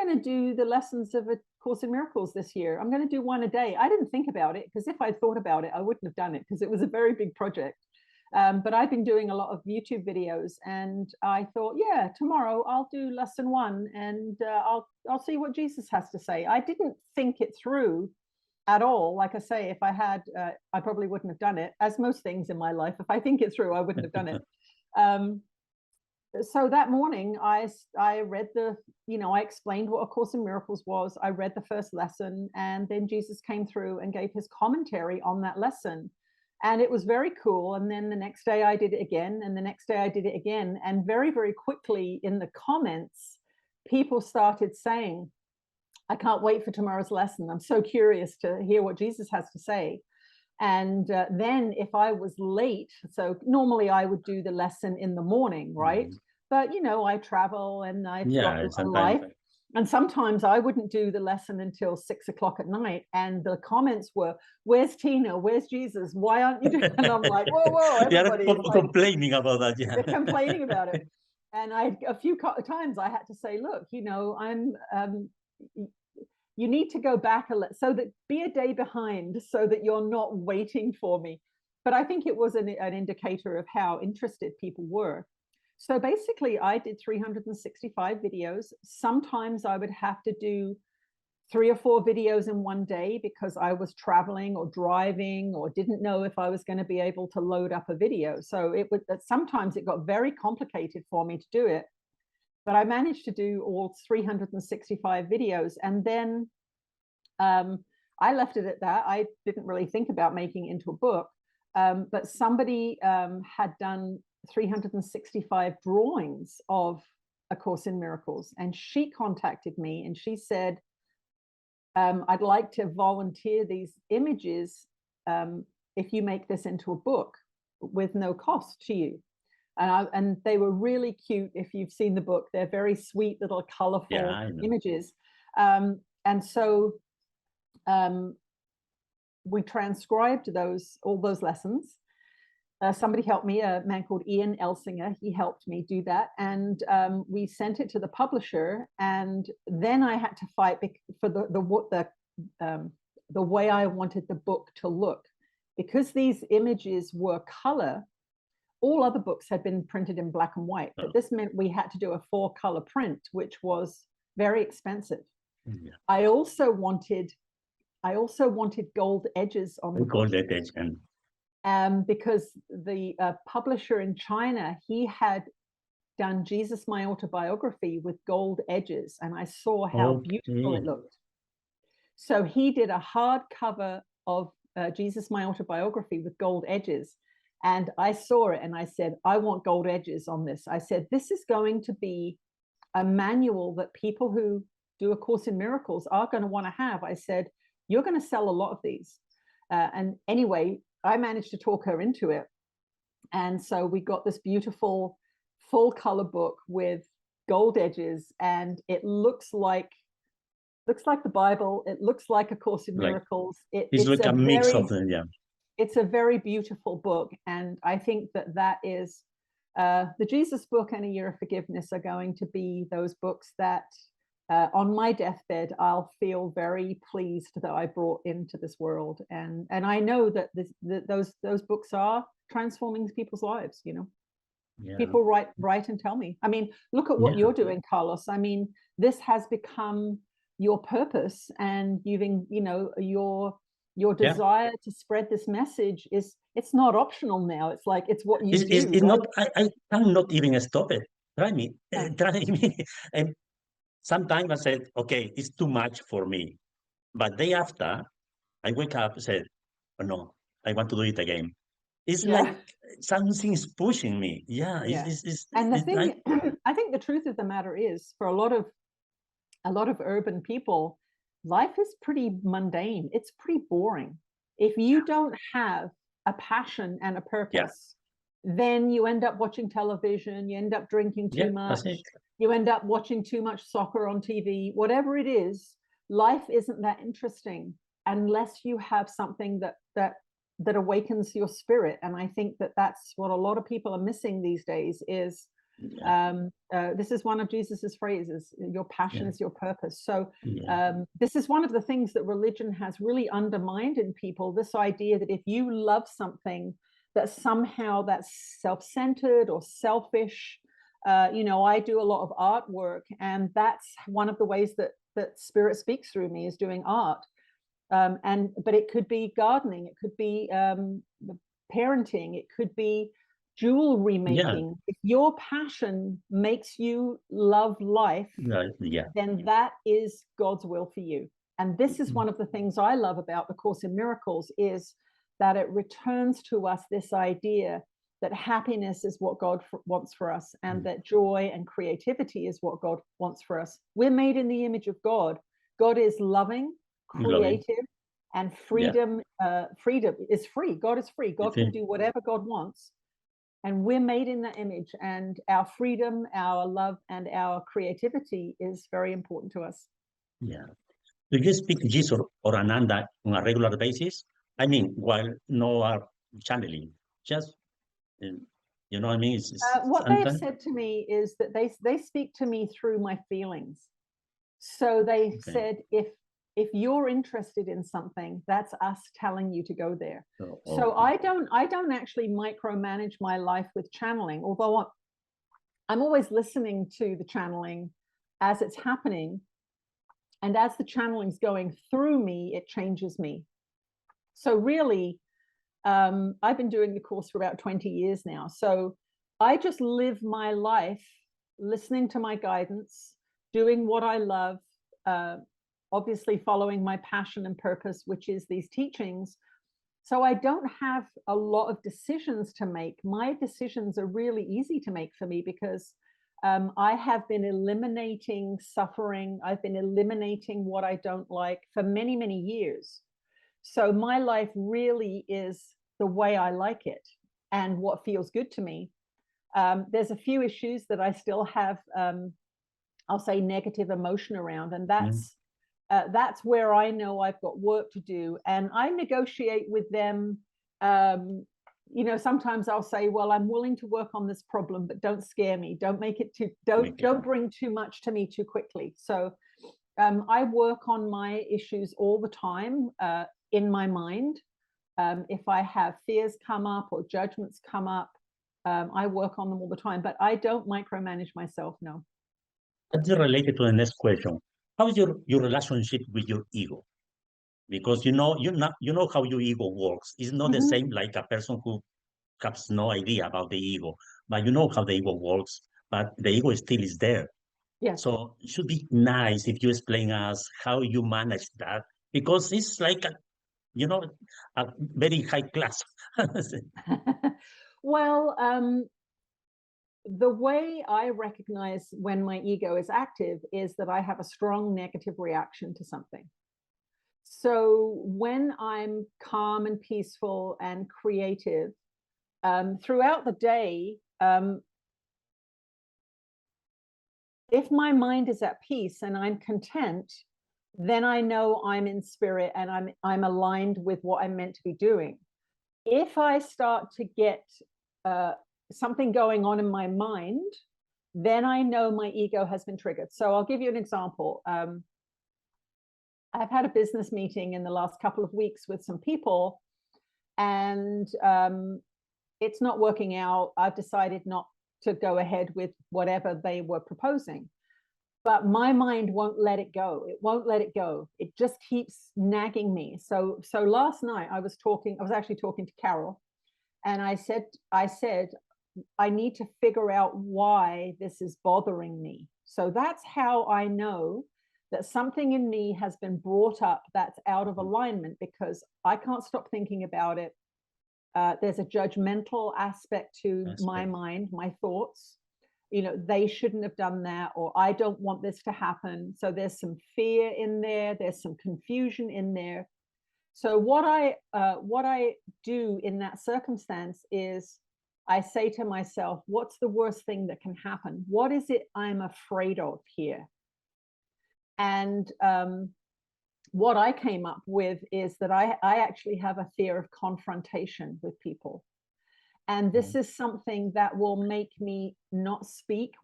going to do the lessons of A Course in Miracles this year. I'm going to do one a day. I didn't think about it, because if I'd thought about it, I wouldn't have done it, because it was a very big project. But I've been doing a lot of YouTube videos, and I thought, yeah, tomorrow I'll do lesson 1, and I'll see what Jesus has to say. I didn't think it through at all. Like I say, if I had, I probably wouldn't have done it. As most things in my life, if I think it through, I wouldn't have done it. So that morning, I read I explained what A Course in Miracles was. I read the first lesson, and then Jesus came through and gave his commentary on that lesson. And it was very cool. And then the next day I did it again, and the next day I did it again. And very, very quickly in the comments, people started saying, I can't wait for tomorrow's lesson. I'm so curious to hear what Jesus has to say. And then if I was late, so normally I would do the lesson in the morning, right? But, I travel, and I've got a life. And sometimes I wouldn't do the lesson until 6 o'clock at night. And the comments were, where's Tina? Where's Jesus? Why aren't you doing it? And I'm like, whoa, everybody. They're complaining about that. Yeah. They're complaining about it. And a few times I had to say, look, you need to go back so that be a day behind, so that you're not waiting for me. But I think it was an indicator of how interested people were. So basically I did 365 videos. Sometimes I would have to do 3 or 4 videos in one day, because I was traveling or driving, or didn't know if I was going to be able to load up a video. So sometimes it got very complicated for me to do it. But I managed to do all 365 videos. And then I left it at that. I didn't really think about making it into a book. But somebody had done 365 drawings of A Course in Miracles. And she contacted me, and she said, I'd like to volunteer these images if you make this into a book with no cost to you. And they were really cute. If you've seen the book, they're very sweet little colorful images. And so we transcribed all those lessons. Somebody helped me, a man called Ian Elsinger. He helped me do that. And we sent it to the publisher. And then I had to fight for the way I wanted the book to look. Because these images were color, all other books had been printed in black and white. But this meant we had to do a 4-color print, which was very expensive. Yeah. I also wanted gold edges on the book. Because the publisher in China, he had done Jesus, My Autobiography with gold edges, and I saw how beautiful it looked. So he did a hardcover of Jesus, My Autobiography with gold edges, and I saw it and I said, I want gold edges on this. I said, this is going to be a manual that people who do A Course in Miracles are going to want to have. I said, you're going to sell a lot of these. And anyway, I managed to talk her into it. And so we got this beautiful full color book with gold edges, and it looks like the Bible. It looks like A Course in Miracles. It's like a mix of them, yeah. It's a very beautiful book. And I think that is the Jesus book and A Year of Forgiveness are going to be those books that on my deathbed, I'll feel very pleased that I brought into this world. And I know that those books are transforming people's lives, Yeah. People write and tell me. I mean, look at what you're doing, Carlos. I mean, this has become your purpose, and your desire to spread this message it's not optional now. It's like it's what you do. It's right? Not. I cannot even stop it. Try me. And sometimes I said, okay, it's too much for me. But day after, I wake up and said, oh no, I want to do it again. It's like something's pushing me. Yeah. And the thing, I think the truth of the matter is, for a lot of urban people, life is pretty mundane. It's pretty boring. If you don't have a passion and a purpose, then you end up watching television, you end up drinking too much, you end up watching too much soccer on TV, whatever it is. Life isn't that interesting unless you have something that awakens your spirit. And I think that's what a lot of people are missing these days, is This is one of Jesus's phrases, your passion is your purpose. So Yeah. this is one of the things that religion has really undermined in people, this idea that if you love something, that somehow that's self-centered or selfish. You know, I do a lot of artwork, and that's one of the ways that spirit speaks through me, is doing art. But it could be gardening, it could be parenting, it could be jewelry making. If your passion makes you love life, then that is God's will for you. And this is one of the things I love about the Course in Miracles, is that it returns to us this idea that happiness is what God wants for us, and that joy and creativity is what God wants for us. We're made in the image of God. God is loving, creative, and freedom. Freedom is free. God is free. God can do whatever God wants. And we're made in that image, and our freedom, our love, and our creativity is very important to us. Yeah. Do you speak Jesus or Ananda on a regular basis? I mean, while no channeling, just, you know what I mean? What they have said to me is that they speak to me through my feelings. So they said, if you're interested in something, that's us telling you to go there. So I don't actually micromanage my life with channeling, although I'm always listening to the channeling as it's happening. And as the channeling's going through me, it changes me. So really, I've been doing the course for about 20 years now. So I just live my life listening to my guidance, doing what I love, obviously following my passion and purpose, which is these teachings. So I don't have a lot of decisions to make. My decisions are really easy to make for me, because I have been eliminating suffering. I've been eliminating what I don't like for many, many years. So my life really is the way I like it and what feels good to me. There's a few issues that I still have, I'll say, negative emotion around, and that's where I know I've got work to do. And I negotiate with them. You know, sometimes I'll say, well, I'm willing to work on this problem, but don't scare me. Don't make it too, don't bring too much to me too quickly. So I work on my issues all the time in my mind. If I have fears come up or judgments come up, I work on them all the time, but I don't micromanage myself, no. That's related to the next question. How is your relationship with your ego? Because you know how your ego works. It's not the same like a person who has no idea about the ego, but you know how the ego works, but the ego still is there. Yes. So it should be nice if you explain us how you manage that, because it's like a very high class. Well, the way I recognize when my ego is active is that I have a strong negative reaction to something. So when I'm calm and peaceful and creative, throughout the day, if my mind is at peace and I'm content, then I know I'm in spirit and I'm aligned with what I'm meant to be doing. If I start to get something going on in my mind, then I know my ego has been triggered. So I'll give you an example. I've had a business meeting in the last couple of weeks with some people, and it's not working out. I've decided not to go ahead with whatever they were proposing. But my mind won't let it go. It won't let it go. It just keeps nagging me. So last night I was actually talking to Carol, and I said, I need to figure out why this is bothering me. So that's how I know that something in me has been brought up that's out of alignment, because I can't stop thinking about it. There's a judgmental aspect to my mind, my thoughts. You know, they shouldn't have done that, or I don't want this to happen. So there's some fear in there. There's some confusion in there. So what I do in that circumstance is I say to myself, what's the worst thing that can happen? What is it I'm afraid of here? And what I came up with is that I actually have a fear of confrontation with people. And this is something that will make me not speak